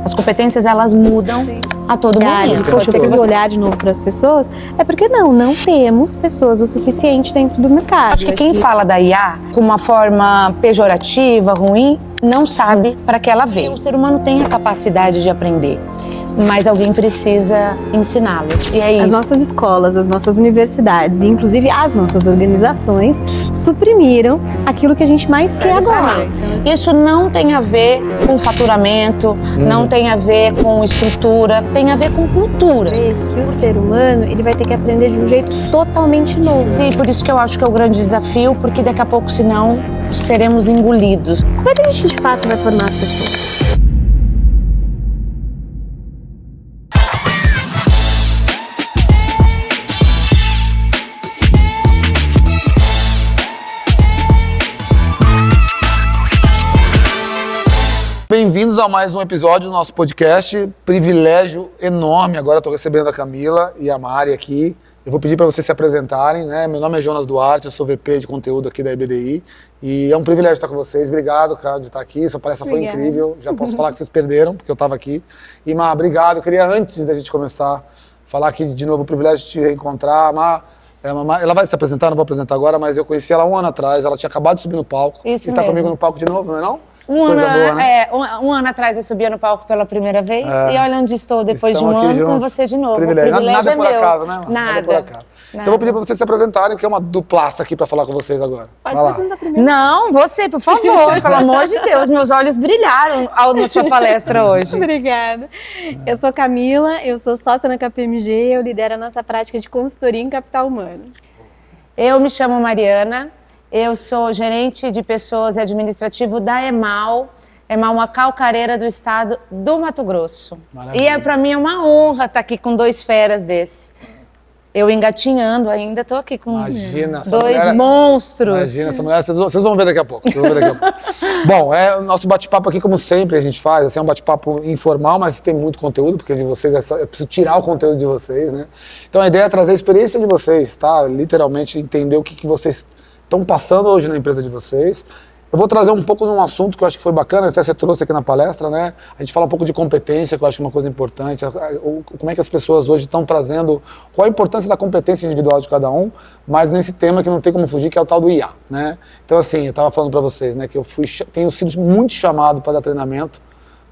As competências, elas mudam a todo momento. Poxa, eu preciso olhar de novo para as pessoas. É porque não temos pessoas o suficiente dentro do mercado. Acho que quem fala da IA com uma forma pejorativa, ruim, não sabe para que ela veio. O ser humano tem a capacidade de aprender, mas alguém precisa ensiná-lo. E é isso. As nossas escolas, as nossas universidades e inclusive as nossas organizações suprimiram aquilo que a gente mais quer agora. Então, isso não tem a ver com faturamento, não tem a ver com estrutura, tem a ver com cultura. Que o ser humano ele vai ter que aprender de um jeito totalmente novo. Sim, por isso que eu acho que é o grande desafio, porque daqui a pouco, senão, seremos engolidos. Como é que a gente de fato vai formar as pessoas? Bem-vindos a mais um episódio do nosso podcast. Privilégio enorme. Agora estou recebendo a Camila e a Mari aqui. Eu vou pedir para vocês se apresentarem, né? Meu nome é Jonas Duarte, eu sou VP de conteúdo aqui da EBDI. E é um privilégio estar com vocês. Obrigado, cara, de estar aqui. Sua palestra foi incrível. Já posso falar que vocês perderam, porque eu estava aqui. E, Mar, obrigado. Eu queria, antes da gente começar, falar aqui de novo o privilégio de te reencontrar. Mar, ela vai se apresentar, não vou apresentar agora, mas eu conheci ela 1 ano atrás. Ela tinha acabado de subir no palco. Isso e está mesmo. comigo no palco de novo, não é não? Um ano atrás eu subia no palco pela primeira vez e olha onde estou depois de um ano com você de novo. Privilégio. O privilégio Nada é por meu. acaso, né? Nada. Por acaso. Então eu vou pedir para vocês se apresentarem, porque é uma duplaça aqui para falar com vocês agora. Pode se apresentar primeiro. Não, você, por favor, pelo amor de Deus, meus olhos brilharam na sua palestra hoje. Obrigada. Eu sou Camila, eu sou sócia na KPMG e eu lidero a nossa prática de consultoria em capital humano. Eu me chamo Mariana, eu sou gerente de pessoas e administrativo da EMAL. EMAL, uma calcareira do estado do Mato Grosso. Maravilha. E para mim é uma honra estar aqui com 2 feras desse. Eu engatinhando ainda, estou aqui com Imagina, 2 monstros. Imagina essa mulher, vocês vão ver daqui a pouco. Bom, o nosso bate-papo aqui, como sempre a gente faz, assim, é um bate-papo informal, mas tem muito conteúdo, porque de vocês eu preciso tirar o conteúdo de vocês, né? Então a ideia é trazer a experiência de vocês, tá? Literalmente entender o que vocês estão passando hoje na empresa de vocês. Eu vou trazer um pouco de um assunto que eu acho que foi bacana, até você trouxe aqui na palestra, né? A gente fala um pouco de competência, que eu acho que é uma coisa importante. Como é que as pessoas hoje estão trazendo, qual a importância da competência individual de cada um, mas nesse tema que não tem como fugir, que é o tal do IA, né? Então, assim, eu estava falando para vocês, né, que eu tenho sido muito chamado para dar treinamento,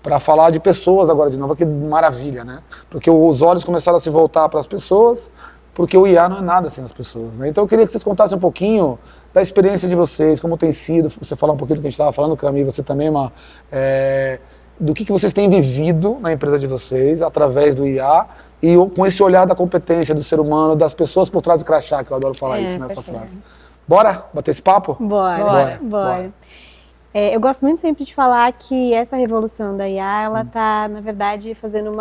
para falar de pessoas agora de novo, que maravilha, né? Porque os olhos começaram a se voltar para as pessoas, porque o IA não é nada sem as pessoas, né? Então eu queria que vocês contassem um pouquinho da experiência de vocês, como tem sido, você falar um pouquinho do que a gente estava falando, Camila, você também, do que vocês têm vivido na empresa de vocês, através do IA, e com esse olhar da competência do ser humano, das pessoas por trás do crachá, que eu adoro falar isso nessa frase. Bora bater esse papo? Bora. Eu gosto muito sempre de falar que essa revolução da IA, ela está, na verdade, fazendo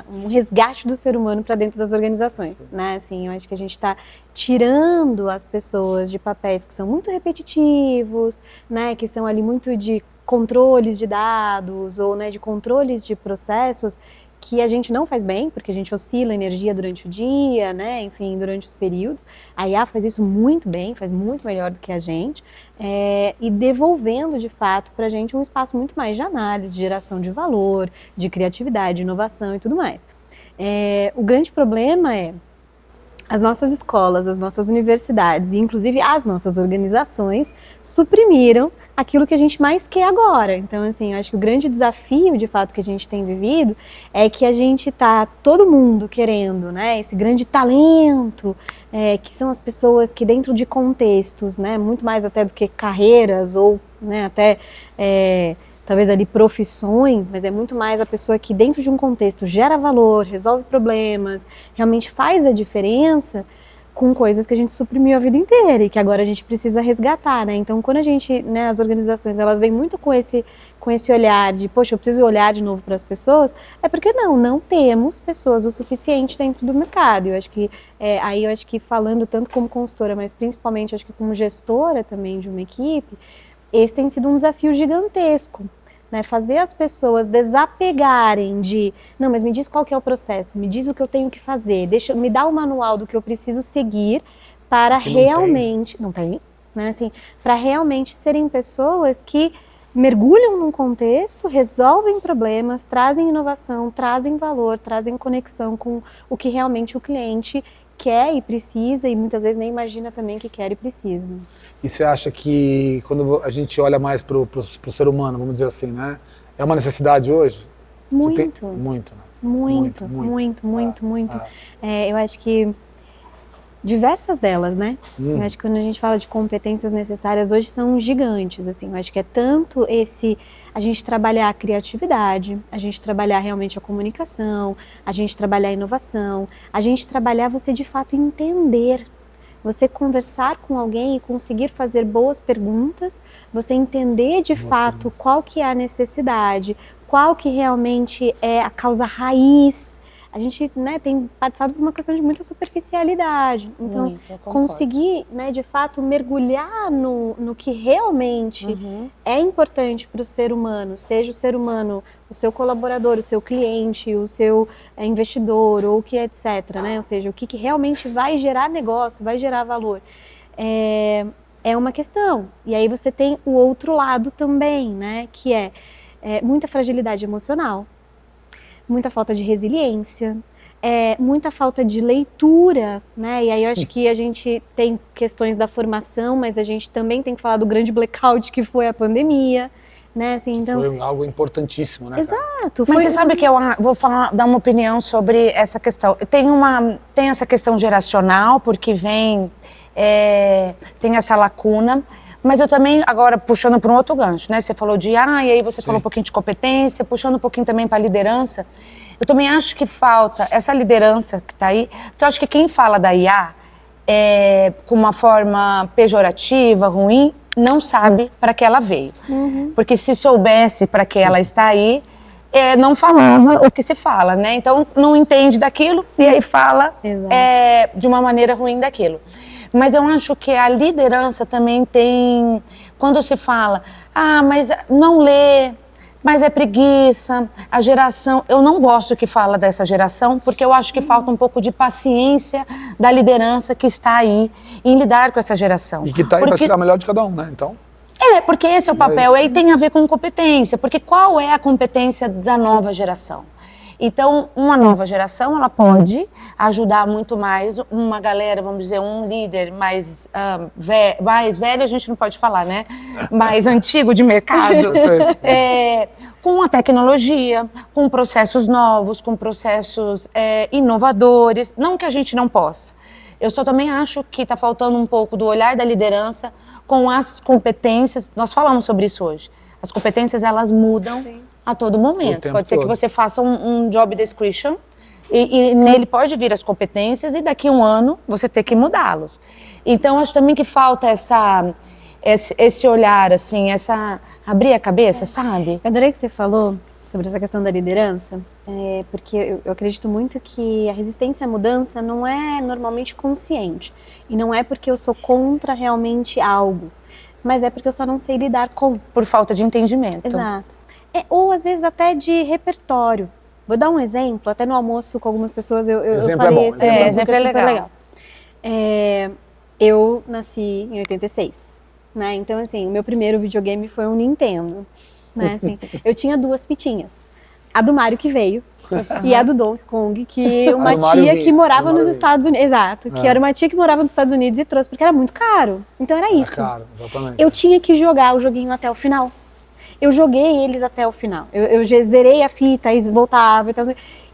um resgate do ser humano para dentro das organizações, né? Assim, eu acho que a gente está tirando as pessoas de papéis que são muito repetitivos, né? Que são ali muito de controles de dados ou, né, de controles de processos que a gente não faz bem, porque a gente oscila energia durante o dia, né, enfim, durante os períodos. A IA faz isso muito bem, faz muito melhor do que a gente, e devolvendo, de fato, para a gente um espaço muito mais de análise, de geração de valor, de criatividade, de inovação e tudo mais. O grande problema é as nossas escolas, as nossas universidades e inclusive as nossas organizações suprimiram aquilo que a gente mais quer agora. Então, assim, eu acho que o grande desafio, de fato, que a gente tem vivido é que a gente tá todo mundo querendo, né, esse grande talento, que são as pessoas que dentro de contextos, né, muito mais até do que carreiras ou, né, até talvez ali profissões, mas é muito mais a pessoa que dentro de um contexto gera valor, resolve problemas, realmente faz a diferença com coisas que a gente suprimiu a vida inteira e que agora a gente precisa resgatar, né? Então, quando a gente, né, as organizações, elas vêm muito com esse olhar de, poxa, eu preciso olhar de novo para as pessoas, é porque não temos pessoas o suficiente dentro do mercado. Eu acho que, aí eu acho que falando tanto como consultora, mas principalmente acho que como gestora também de uma equipe, esse tem sido um desafio gigantesco, né? Fazer as pessoas desapegarem de, não, mas me diz qual que é o processo, me diz o que eu tenho que fazer, me dá o manual do que eu preciso seguir para realmente, não tem, né? Assim, para realmente serem pessoas que mergulham num contexto, resolvem problemas, trazem inovação, trazem valor, trazem conexão com o que realmente o cliente quer e precisa, e muitas vezes nem imagina também que quer e precisa. Né? E você acha que quando a gente olha mais pro ser humano, vamos dizer assim, né? É uma necessidade hoje? Muito. Muito, né? Muito. Eu acho que diversas delas, né? Eu acho que quando a gente fala de competências necessárias hoje são gigantes, assim. Eu acho que é tanto a gente trabalhar a criatividade, a gente trabalhar realmente a comunicação, a gente trabalhar a inovação, a gente trabalhar você de fato entender, você conversar com alguém e conseguir fazer boas perguntas, você entender de fato qual que é a necessidade, qual que realmente é a causa raiz. A gente, né, tem passado por uma questão de muita superficialidade. Então, conseguir, né, de fato, mergulhar no que realmente é importante para o ser humano, seja o ser humano, o seu colaborador, o seu cliente, o seu investidor, ou o que etc, né? Ou seja, o que realmente vai gerar negócio, vai gerar valor. É uma questão. E aí você tem o outro lado também, né, que é muita fragilidade emocional, muita falta de resiliência, muita falta de leitura, né? E aí eu acho que a gente tem questões da formação, mas a gente também tem que falar do grande blackout que foi a pandemia, né? Assim, então... Foi algo importantíssimo, né? Exato. Mas você sabe que eu vou dar uma opinião sobre essa questão. Tem essa questão geracional, porque tem essa lacuna. Mas eu também, agora, puxando para um outro gancho, né? Você falou de e aí você falou um pouquinho de competência, puxando um pouquinho também para liderança. Eu também acho que falta essa liderança que está aí, porque eu acho que quem fala da IA com uma forma pejorativa, ruim, não sabe para que ela veio. Porque se soubesse para que ela está aí, não falava o que se fala, né? Então, não entende daquilo e aí fala de uma maneira ruim daquilo. Mas eu acho que a liderança também tem, quando se fala, mas não lê, mas é preguiça, a geração, eu não gosto que fala dessa geração, porque eu acho que falta um pouco de paciência da liderança que está aí em lidar com essa geração. E que está aí para tirar o melhor de cada um, né? Então... porque esse é o papel, aí tem a ver com competência, porque qual é a competência da nova geração? Então, uma nova geração, ela pode ajudar muito mais uma galera, vamos dizer, um líder mais velho, a gente não pode falar, né? Mais antigo de mercado, com a tecnologia, com processos novos, com processos inovadores. Não que a gente não possa. Eu só também acho que está faltando um pouco do olhar da liderança com as competências. Nós falamos sobre isso hoje. As competências, elas mudam a todo momento. Pode ser que você faça um job description e nele pode vir as competências e daqui a um ano você ter que mudá-los. Então, acho também que falta esse olhar, assim, abrir a cabeça, sabe? Eu adorei que você falou sobre essa questão da liderança, porque eu acredito muito que a resistência à mudança não é normalmente consciente. E não é porque eu sou contra realmente algo, mas é porque eu só não sei lidar com. Por falta de entendimento. Exato. Ou às vezes até de repertório. Vou dar um exemplo, até no almoço com algumas pessoas eu falei esse exemplo. Exemplo é legal. Eu nasci em 86, né? Então assim, o meu primeiro videogame foi um Nintendo, né? Assim, eu tinha 2 fitinhas. A do Mario que veio e a do Donkey Kong, que uma tia que morava nos Estados Unidos, exato, que era uma tia que morava nos Estados Unidos e trouxe, porque era muito caro. Então era isso. Era caro, exatamente. Eu tinha que jogar o joguinho até o final. Eu joguei eles até o final. Eu zerei a fita, e voltava.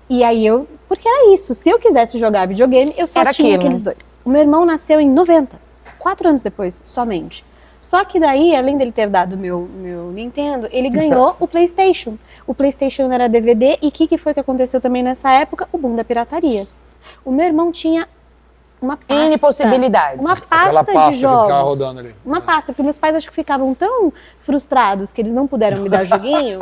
E aí porque era isso. Se eu quisesse jogar videogame, eu só tinha aqueles 2. O meu irmão nasceu em 90, 4 anos depois, somente. Só que daí, além dele ter dado meu Nintendo, ele ganhou o PlayStation. O PlayStation era DVD e o que foi que aconteceu também nessa época? O boom da pirataria. O meu irmão tinha uma pasta. N possibilidades. Uma pasta de jogos. Que ficava rodando ali. Uma pasta, porque meus pais acho que ficavam tão frustrados que eles não puderam me dar joguinho,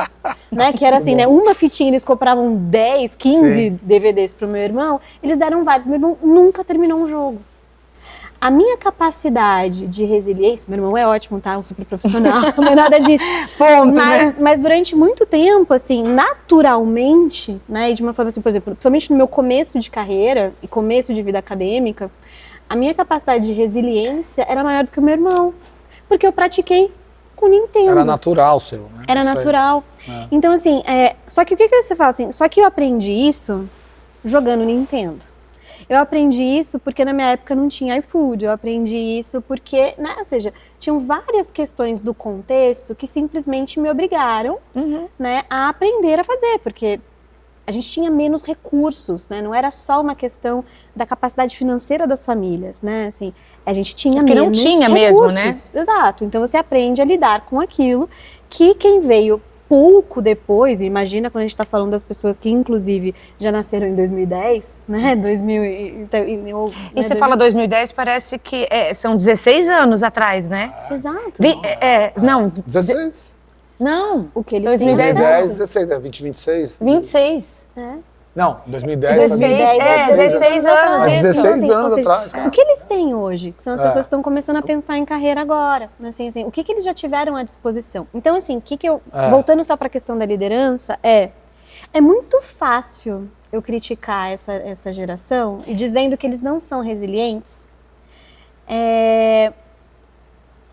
né? Que era assim, né? Uma fitinha, eles compravam 10, 15 DVDs pro meu irmão, eles deram vários. Meu irmão nunca terminou um jogo. A minha capacidade de resiliência, meu irmão é ótimo, tá? Um super profissional, não é nada disso. Ponto, mas durante muito tempo, assim, naturalmente, né? E de uma forma assim, por exemplo, principalmente no meu começo de carreira e começo de vida acadêmica, a minha capacidade de resiliência era maior do que o meu irmão. Porque eu pratiquei com o Nintendo. Era natural o seu, né? Era Isso aí. natural. É. Então, assim, só que o que você fala assim? Só que eu aprendi isso jogando Nintendo. Eu aprendi isso porque na minha época não tinha iFood. Eu aprendi isso porque, né? Ou seja, tinham várias questões do contexto que simplesmente me obrigaram, né, a aprender a fazer. Porque a gente tinha menos recursos, né? Não era só uma questão da capacidade financeira das famílias, né? Assim, a gente tinha Porque menos não tinha recursos. mesmo, né? Exato. Então você aprende a lidar com aquilo que quem veio pouco depois, imagina quando a gente está falando das pessoas que inclusive já nasceram em 2010, né? 2000 E você fala 2010, parece que são 16 anos atrás, né? Exato. Não, 16? não. O que eles 2010, têm 2010, acesso. 16, 26? 26. Não, 2010 pra 16, 16 anos. Mas isso. 16 Assim, anos ou seja, atrás, cara. O que eles têm hoje? Que são as É. pessoas que estão começando a pensar em carreira agora. Né? Assim, o que eles já tiveram à disposição? Então, assim, voltando só para a questão da liderança, é muito fácil eu criticar essa geração e dizendo que eles não são resilientes,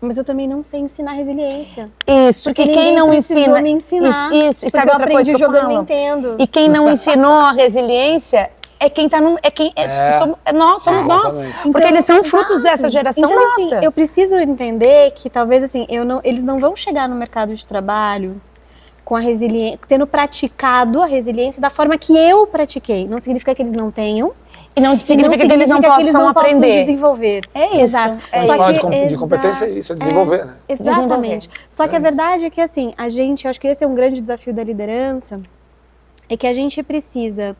mas eu também não sei ensinar resiliência. Isso, Porque e quem ninguém não precisou ensina... me ensinar, Isso, e porque sabe eu outra coisa aprendi que eu jogando falo? Nintendo. E quem não ensinou a resiliência é quem tá no... somos nós. Exatamente. Porque eles são Exato. frutos dessa geração então, nossa. Assim, eu preciso entender que talvez assim, eles não vão chegar no mercado de trabalho com a resiliência, tendo praticado a resiliência da forma que eu pratiquei. Não significa que eles não tenham. E não significa que eles não possam aprender. Desenvolver. É isso. Exato. É Quando isso. fala de competência é isso, é desenvolver, né? Exatamente. Desenvolver. Só que a verdade é que assim, eu acho que esse é um grande desafio da liderança, é que a gente precisa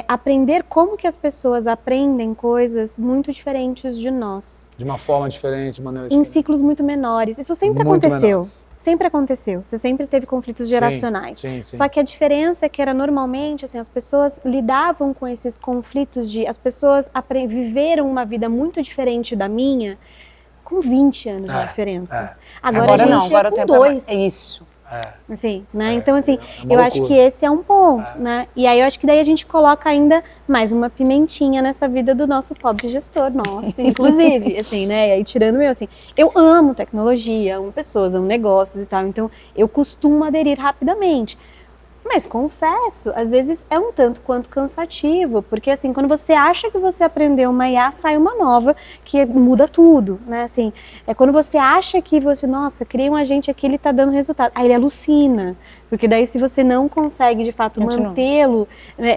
aprender como que as pessoas aprendem coisas muito diferentes de nós. De uma forma diferente, de maneira Em diferente. ciclos muito menores. Isso sempre Muito aconteceu. menores. Sempre aconteceu. Você sempre teve conflitos geracionais. Sim. Só que a diferença é que era normalmente, assim, as pessoas lidavam com esses conflitos as pessoas viveram uma vida muito diferente da minha com 20 anos de diferença. Agora a gente agora é o com tempo 2. é isso. Assim, né? Então, assim, uma eu acho loucura. que esse é um ponto, né? E aí eu acho que daí a gente coloca ainda mais uma pimentinha nessa vida do nosso pobre gestor, nosso, inclusive, assim, né? E aí tirando assim, eu amo tecnologia, amo pessoas, amo negócios e tal, então eu costumo aderir rapidamente. Mas confesso, às vezes é um tanto quanto cansativo, porque assim, quando você acha que você aprendeu uma IA, sai uma nova que muda tudo, né? Assim, é quando você acha que você, nossa, criei um agente aqui, ele tá dando resultado. Aí ele alucina, porque daí se você não consegue de fato mantê-lo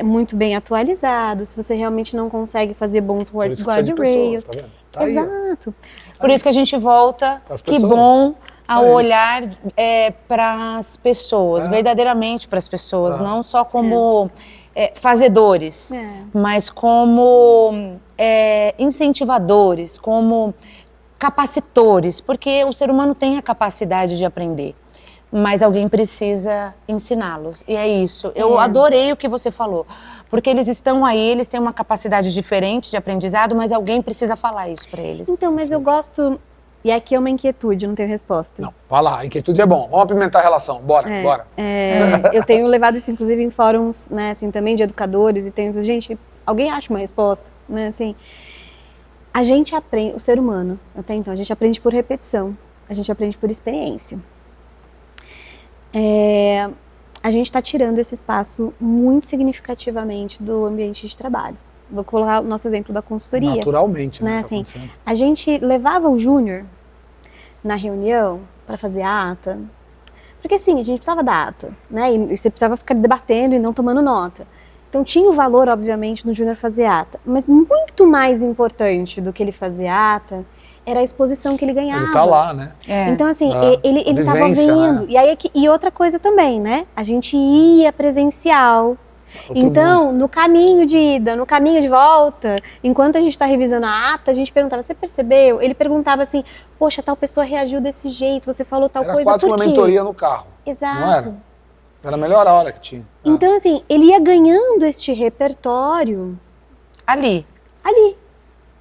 muito bem atualizado, se você realmente não consegue fazer bons guardrails. Tá vendo? Tá aí, ó. Exato. Por isso que a gente volta, As que pessoas. bom, ao É isso. olhar para as pessoas, verdadeiramente para as pessoas, não só como fazedores, mas como incentivadores, como capacitores, porque o ser humano tem a capacidade de aprender, mas alguém precisa ensiná-los, e é isso. Eu adorei o que você falou, porque eles estão aí, eles têm uma capacidade diferente de aprendizado, mas alguém precisa falar isso para eles. Então, mas eu gosto... E aqui é uma inquietude, não tenho resposta. Não, vai lá, inquietude é bom. Vamos apimentar a relação, bora. Eu tenho levado isso, inclusive, em fóruns, né, assim, também de educadores, e tenho, gente, alguém acha uma resposta, né, assim. A gente aprende, o ser humano, até então, a gente aprende por repetição, a gente aprende por experiência. A gente está tirando esse espaço muito significativamente do ambiente de trabalho. Vou colocar o nosso exemplo da consultoria. Naturalmente, né? Tá assim, a gente levava o júnior na reunião para fazer ata, porque assim, a gente precisava da ata, né? E você precisava ficar debatendo e não tomando nota. Então tinha o valor, obviamente, no júnior fazer ata, mas muito mais importante do que ele fazer ata era a exposição que ele ganhava. Ele tá lá, né? Então assim, ele estava vivência, vendo. né? E aí e outra coisa também, né? A gente ia presencial. Então, no caminho de ida, no caminho de volta, enquanto a gente está revisando a ata, a gente perguntava, você percebeu? Ele perguntava assim, poxa, tal pessoa reagiu desse jeito, você falou tal coisa, quase por uma quê? mentoria no carro. Exato. Não era? Era a melhor hora que tinha. Então, assim, ele ia ganhando este repertório Ali.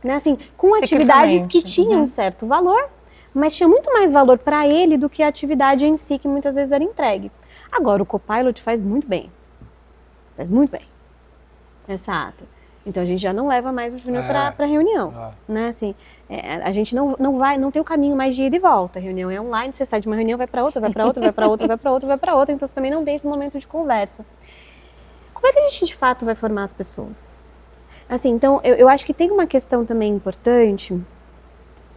né? Assim, com atividades que tinham um certo valor, mas tinha muito mais valor para ele do que a atividade em si, que muitas vezes era entregue. Agora, o Copilot faz muito bem. Faz muito bem essa ata. Então a gente já não leva mais o Júnior para reunião, né? Assim, a gente não tem o caminho mais de ida e volta. A reunião é online, você sai de uma reunião, vai para outra, vai para outra, vai para outra, vai para outra, vai para outra. Então você também não tem esse momento de conversa. Como é que a gente de fato vai formar as pessoas? Assim, então eu acho que tem uma questão também importante.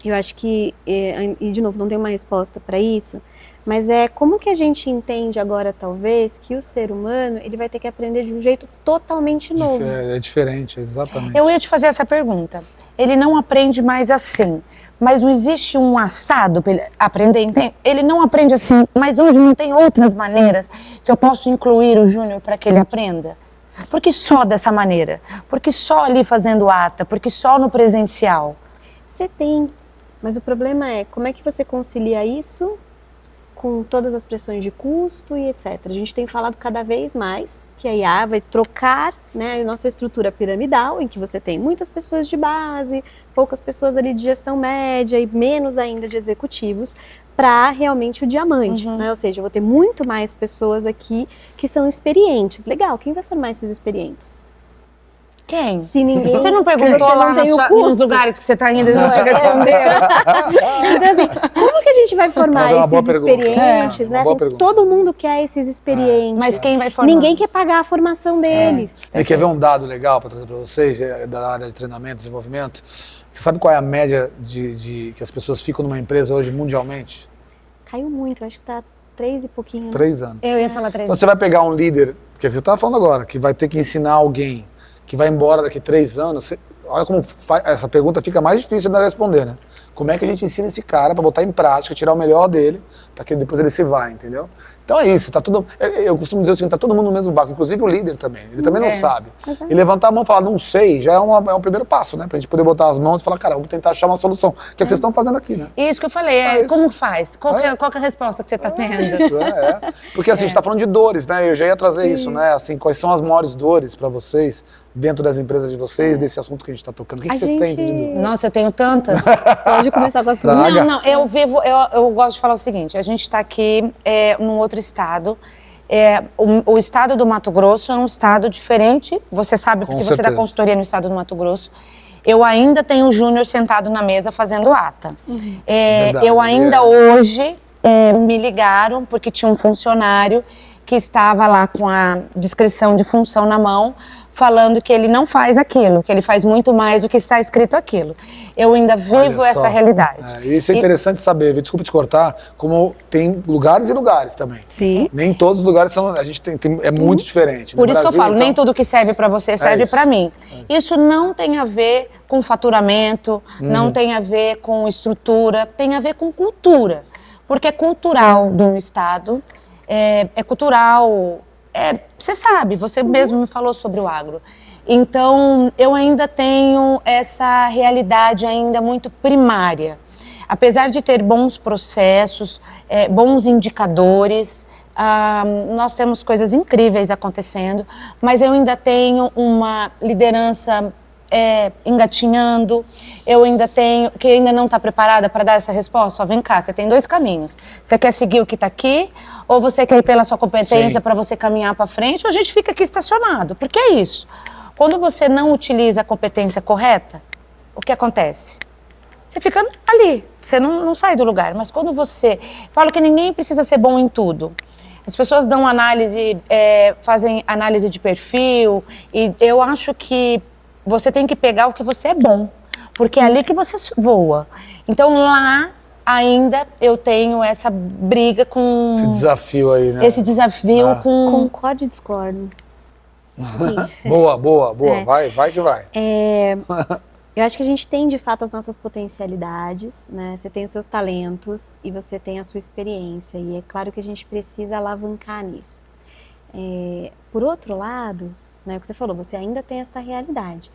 Eu acho que, e de novo, não tenho uma resposta para isso, mas como que a gente entende agora, talvez, que o ser humano ele vai ter que aprender de um jeito totalmente novo. É diferente, exatamente. Eu ia te fazer essa pergunta. Ele não aprende mais assim, mas não existe um assado para ele aprender? Ele não aprende assim, mas hoje não tem outras maneiras que eu posso incluir o Júnior para que ele aprenda? Por que só dessa maneira? Por que só ali fazendo ata? Por que só no presencial? Você tem. Mas o problema é, como é que você concilia isso com todas as pressões de custo e etc. A gente tem falado cada vez mais que a IA vai trocar, né, a nossa estrutura piramidal, em que você tem muitas pessoas de base, poucas pessoas ali de gestão média e menos ainda de executivos, para realmente o diamante, né? Ou seja, eu vou ter muito mais pessoas aqui que são experientes. Legal, quem vai formar esses experientes? Quem? Se ninguém, você não perguntou você lá nos lugares que você está indo, eles não te responderam. Então, assim, como que a gente vai formar esses experientes, né? Assim, todo mundo quer esses experientes. Mas quem vai formar? Ninguém quer pagar a formação deles. E quer ver um dado legal para trazer para vocês, da área de treinamento e desenvolvimento? Você sabe qual é a média de que as pessoas ficam numa empresa hoje mundialmente? Caiu muito, acho que está 3 e pouquinho. 3 anos. Eu ia falar 3 Então você vai pegar um líder, que você estava falando agora, que vai ter que ensinar alguém que vai embora daqui 3 anos, olha como essa pergunta fica mais difícil de responder, né? Como é que a gente ensina esse cara para botar em prática, tirar o melhor dele, para que depois ele se vá, entendeu? Então é isso, tá tudo. Eu costumo dizer o seguinte, tá todo mundo no mesmo barco, inclusive o líder também. Ele também não sabe. E levantar a mão e falar, não sei, já é um primeiro passo, né? Pra gente poder botar as mãos e falar, cara, vamos tentar achar uma solução. Que é o que vocês estão fazendo aqui, né? Isso que eu falei, como faz? Qual que é a resposta que você está tendo? Isso, Porque assim, a gente tá falando de dores, né? Eu já ia trazer isso, né? Assim, quais são as maiores dores para vocês, dentro das empresas de vocês, desse assunto que a gente tá tocando? O que você sente de dor? Nossa, eu tenho tantas. Pode começar com a sua. Não, eu gosto de falar o seguinte, a gente está aqui num outro estado. O estado do Mato Grosso é um estado diferente, você sabe, porque você dá consultoria no estado do Mato Grosso. Eu ainda tenho o Júnior sentado na mesa fazendo ata. Eu ainda hoje me ligaram, porque tinha um funcionário que estava lá com a descrição de função na mão, falando que ele não faz aquilo, que ele faz muito mais do que está escrito aquilo. Eu ainda vivo essa realidade. Isso é interessante saber, desculpa te cortar, como tem lugares e lugares também. Sim. Nem todos os lugares são, a gente é muito diferente. Por isso que eu falo, nem tudo que serve para você serve para mim. Isso não tem a ver com faturamento, não tem a ver com estrutura, tem a ver com cultura. Porque é cultural de um estado, é cultural. Você sabe, você mesmo me falou sobre o agro. Então, eu ainda tenho essa realidade ainda muito primária. Apesar de ter bons processos, bons indicadores, nós temos coisas incríveis acontecendo, mas eu ainda tenho uma liderança engatinhando, eu ainda tenho, que ainda não está preparada para dar essa resposta. Vem cá, você tem 2 caminhos. Você quer seguir o que está aqui, ou você quer ir pela sua competência para você caminhar para frente, ou a gente fica aqui estacionado. Porque é isso. Quando você não utiliza a competência correta, o que acontece? Você fica ali, você não sai do lugar. Mas quando você... Falo que ninguém precisa ser bom em tudo. As pessoas dão análise, fazem análise de perfil, e eu acho que você tem que pegar o que você é bom, porque é ali que você voa. Então lá ainda eu tenho essa briga com... Esse desafio aí, né? Esse desafio com... Concordo e discordo. Boa. Vai que vai. Eu acho que a gente tem, de fato, as nossas potencialidades, né? Você tem os seus talentos e você tem a sua experiência. E é claro que a gente precisa alavancar nisso. Por outro lado, né, o que você falou, você ainda tem essa realidade.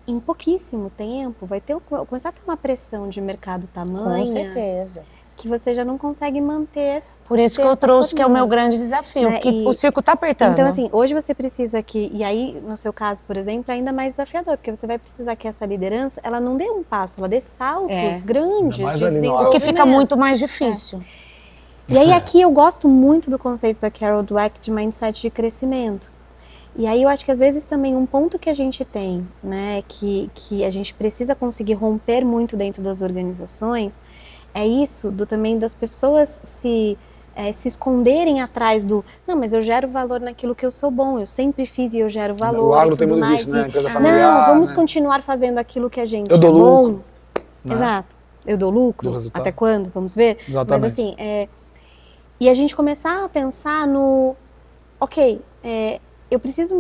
Em pouquíssimo tempo, vai começar a ter uma pressão de mercado tamanha. Com certeza. Que você já não consegue manter. Por isso que eu trouxe, que é o meu grande desafio, né? Porque o circo está apertando. Então, assim, hoje você precisa que, e aí, no seu caso, por exemplo, é ainda mais desafiador, porque você vai precisar que essa liderança, ela não dê um passo, ela dê saltos grandes de desenvolvimento. Porque fica muito mais difícil. E aí, aqui, eu gosto muito do conceito da Carol Dweck de mindset de crescimento. E aí eu acho que às vezes também um ponto que a gente tem, né, que a gente precisa conseguir romper muito dentro das organizações, é isso também das pessoas se esconderem atrás do, não, mas eu gero valor naquilo que eu sou bom, eu sempre fiz e eu gero valor. O agro tem muito mais, disso, né? Empresa familiar, não, vamos né? continuar fazendo aquilo que a gente Eu dou bom. lucro, né? Exato. Eu dou lucro? Do resultado. Até quando? Vamos ver? Exatamente. Mas assim, e a gente começar a pensar no, ok, eu preciso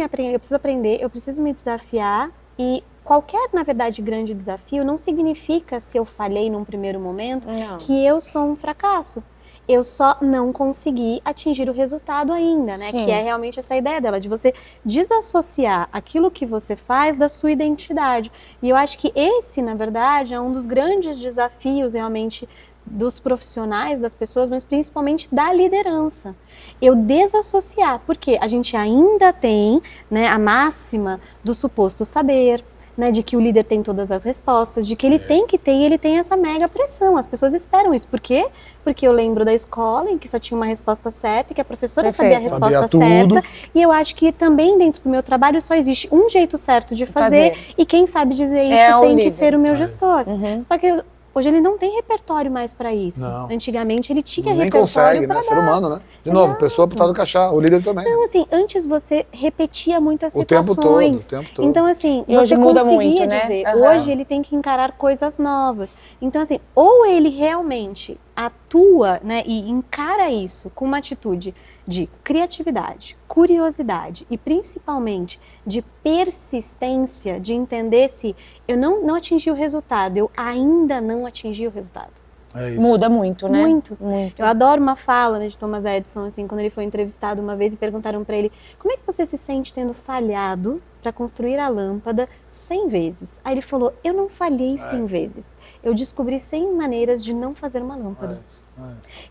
aprender, eu preciso me desafiar e qualquer, na verdade, grande desafio não significa, se eu falhei num primeiro momento, que eu sou um fracasso. Eu só não consegui atingir o resultado ainda, né? Sim. Que é realmente essa ideia dela, de você desassociar aquilo que você faz da sua identidade. E eu acho que esse, na verdade, é um dos grandes desafios realmente dos profissionais, das pessoas, mas principalmente da liderança. Eu desassociar, porque a gente ainda tem, né, a máxima do suposto saber, né, de que o líder tem todas as respostas, de que ele tem que ter, e ele tem essa mega pressão. As pessoas esperam isso. Por quê? Porque eu lembro da escola em que só tinha uma resposta certa, e que a professora sabia a resposta certa. E eu acho que também dentro do meu trabalho só existe um jeito certo de fazer. E quem sabe dizer isso tem que ser o meu gestor. Só que hoje ele não tem repertório mais para isso. Não. Antigamente ele tinha Nem repertório consegue, para né? Ser humano, né? De novo, pessoa por trás do cachá, o líder também. Então, assim, antes você repetia muitas O tempo situações. todo, o tempo todo. Então, assim, E hoje você muda conseguia muito, né? dizer, hoje ele tem que encarar coisas novas. Então, assim, ou ele realmente atua, né, e encara isso com uma atitude de criatividade, curiosidade e principalmente de persistência, de entender se eu não atingi o resultado, eu ainda não atingi o resultado. É isso. Muda muito, né? Muito. Muito. Eu adoro uma fala, né, de Thomas Edison, assim, quando ele foi entrevistado uma vez e perguntaram para ele, como é que você se sente tendo falhado para construir a lâmpada 100 vezes? Aí ele falou, eu não falhei 100 vezes, eu descobri 100 maneiras de não fazer uma lâmpada.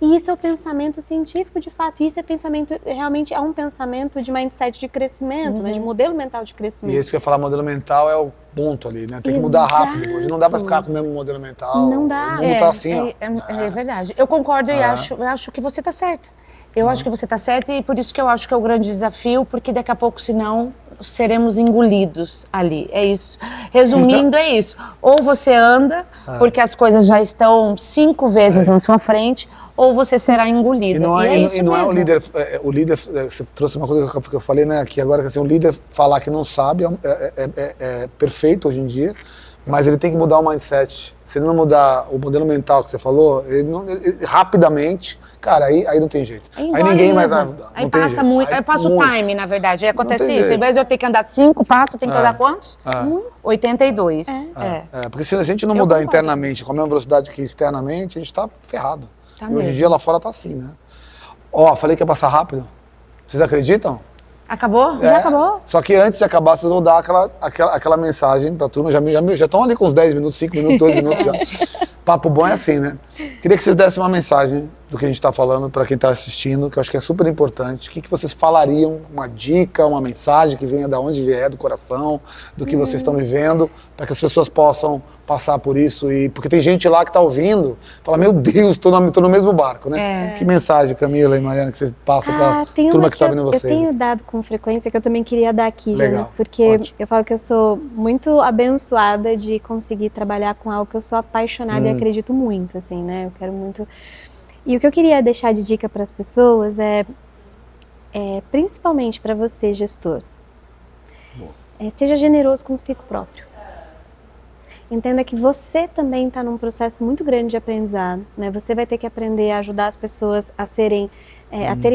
E isso é o pensamento científico, de fato, isso é pensamento, realmente é um pensamento de mindset de crescimento, né, de modelo mental de crescimento. E isso que eu ia falar, modelo mental é o ponto ali, né? Tem que mudar rápido. Hoje não dá para ficar com o mesmo modelo mental. Não dá. O mundo tá assim, ó. É verdade. Eu concordo e acho que você está certa. Eu acho que você está certa e por isso que eu acho que é o grande desafio, porque daqui a pouco, senão, seremos engolidos ali. É isso. Resumindo, é isso. Ou você anda, porque as coisas já estão 5 vezes na sua frente, ou você será engolido. E não é o líder, você trouxe uma coisa que eu falei, né, aqui agora, que assim, o líder falar que não sabe é perfeito hoje em dia, mas ele tem que mudar o mindset. Se ele não mudar o modelo mental que você falou, ele rapidamente, cara, aí não tem jeito. Aí ninguém mais vai mudar. Aí passa muito, aí passa o time, na verdade. Aí acontece isso. jeito. Ao invés de eu ter que andar 5 passos, eu tenho que andar quantos? 82. Porque se a gente não mudar internamente com a mesma velocidade que externamente, a gente tá ferrado. E hoje em dia lá fora tá assim, né? Ó, falei que ia passar rápido. Vocês acreditam? Acabou? Já acabou? Só que antes de acabar, vocês vão dar aquela mensagem pra turma. Já estão ali com uns 10 minutos, 5 minutos, 2 minutos já. Papo bom é assim, né? Queria que vocês dessem uma mensagem do que a gente tá falando pra quem tá assistindo, que eu acho que é super importante. O que vocês falariam, uma dica, uma mensagem que venha da onde vier, do coração, do que vocês estão vivendo, para que as pessoas possam passar por isso. Porque tem gente lá que tá ouvindo, fala, meu Deus, tô no mesmo barco, né? Que mensagem, Camila e Mariana, que vocês passam pra turma que tá vendo vocês? Eu tenho dado com frequência, que eu também queria dar aqui, Legal. Jonas, porque eu falo que eu sou muito abençoada de conseguir trabalhar com algo que eu sou apaixonada e acredito muito, assim, né? Eu quero muito... E o que eu queria deixar de dica para as pessoas é principalmente para você, gestor, seja generoso consigo próprio. Entenda que você também está num processo muito grande de aprendizado, né? Você vai ter que aprender a ajudar as pessoas a terem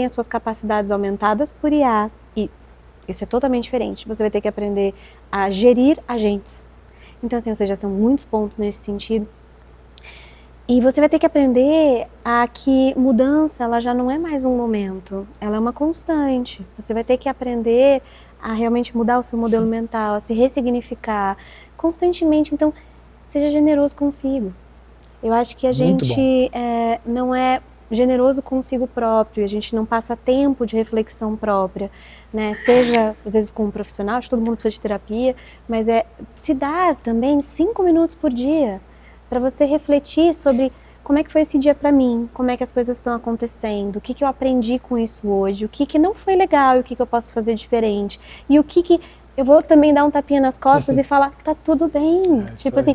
as suas capacidades aumentadas por IA, e isso é totalmente diferente. Você vai ter que aprender a gerir agentes. Então, assim, ou seja, são muitos pontos nesse sentido. E você vai ter que aprender a que mudança, ela já não é mais um momento, ela é uma constante. Você vai ter que aprender a realmente mudar o seu modelo mental, a se ressignificar constantemente. Então, seja generoso consigo. Eu acho que a gente não é generoso consigo próprio, a gente não passa tempo de reflexão própria, né? Seja, às vezes, com um profissional, acho que todo mundo precisa de terapia, mas se dar também 5 minutos por dia, para você refletir sobre como é que foi esse dia pra mim, como é que as coisas estão acontecendo, o que eu aprendi com isso hoje, o que não foi legal, o que eu posso fazer diferente, e o que eu vou também dar um tapinha nas costas e falar, tá tudo bem. Tipo assim,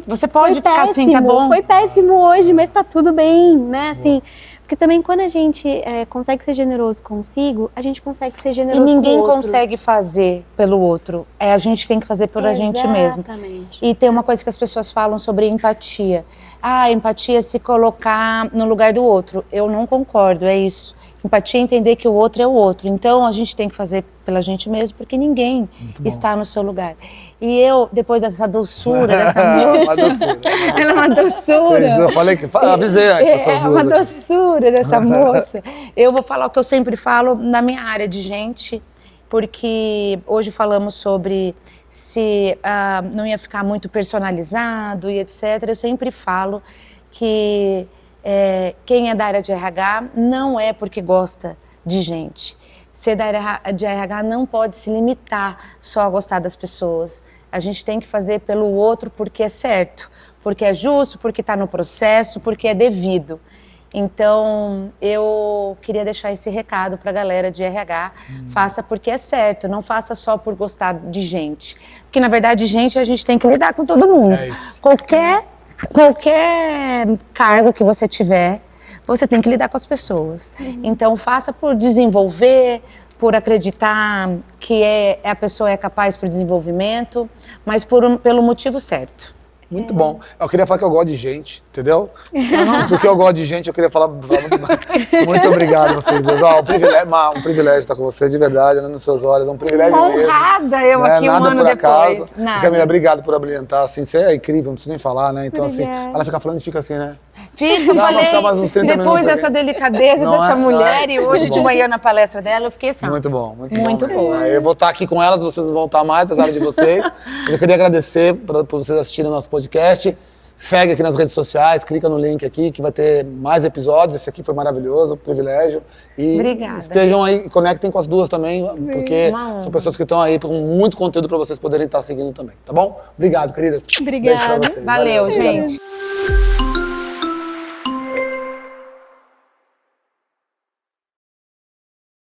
você pode foi ficar péssimo, assim, tá bom? Foi péssimo hoje, mas tá tudo bem, né? Assim, porque também quando a gente consegue ser generoso consigo, a gente consegue ser generoso com o outro. E ninguém consegue fazer pelo outro. A gente tem que fazer pela gente mesmo. Exatamente. E tem uma coisa que as pessoas falam sobre empatia. Empatia é se colocar no lugar do outro. Eu não concordo, é isso. Empatia é entender que o outro é o outro. Então, a gente tem que fazer pela gente mesmo, porque ninguém está no seu lugar. E eu, depois dessa doçura, dessa moça... Ela é uma doçura. Eu falei que... avisei antes. É uma doçura dessa moça. Eu vou falar o que eu sempre falo na minha área de gente, porque hoje falamos sobre se não ia ficar muito personalizado e etc. Eu sempre falo que... quem é da área de RH não é porque gosta de gente. Ser da área de RH não pode se limitar só a gostar das pessoas. A gente tem que fazer pelo outro porque é certo, porque é justo, porque está no processo, porque é devido. Então, eu queria deixar esse recado para a galera de RH. Faça porque é certo, não faça só por gostar de gente. Porque, na verdade, gente, a gente tem que lidar com todo mundo. É isso. Qualquer cargo que você tiver, você tem que lidar com as pessoas. Então, faça por desenvolver, por acreditar que a pessoa é capaz para o desenvolvimento, mas pelo motivo certo. Muito bom. Eu queria falar que eu gosto de gente, entendeu? Porque eu gosto de gente, eu queria falar muito mais. Muito obrigado a vocês dois. Um privilégio estar com você, de verdade, olhando nos seus olhos. É um privilégio mesmo. Honrada eu aqui Nada um ano por depois. Acaso. Nada. Camila, obrigado por abrilhantar. Assim, você é incrível, não preciso nem falar, né? Então, Obrigada. assim, ela fica falando e fica assim, né? Fica, Dá pra falei, ficar mais uns 30 depois minutos dessa aqui. delicadeza Não dessa é? mulher, Não é? e hoje Muito de bom. manhã na palestra dela, eu fiquei assim, ó. Muito bom. Muito boa. Eu vou estar aqui com elas, vocês vão estar mais, as áreas de vocês. Mas eu queria agradecer por vocês assistirem o nosso podcast. Segue aqui nas redes sociais, clica no link aqui que vai ter mais episódios. Esse aqui foi maravilhoso, privilégio. E Obrigada. estejam aí, conectem com as duas também, porque Uma honra. são pessoas que estão aí com muito conteúdo para vocês poderem estar seguindo também, tá bom? Obrigado, querida. Obrigada. Beijo pra vocês. Valeu, Obrigado. gente.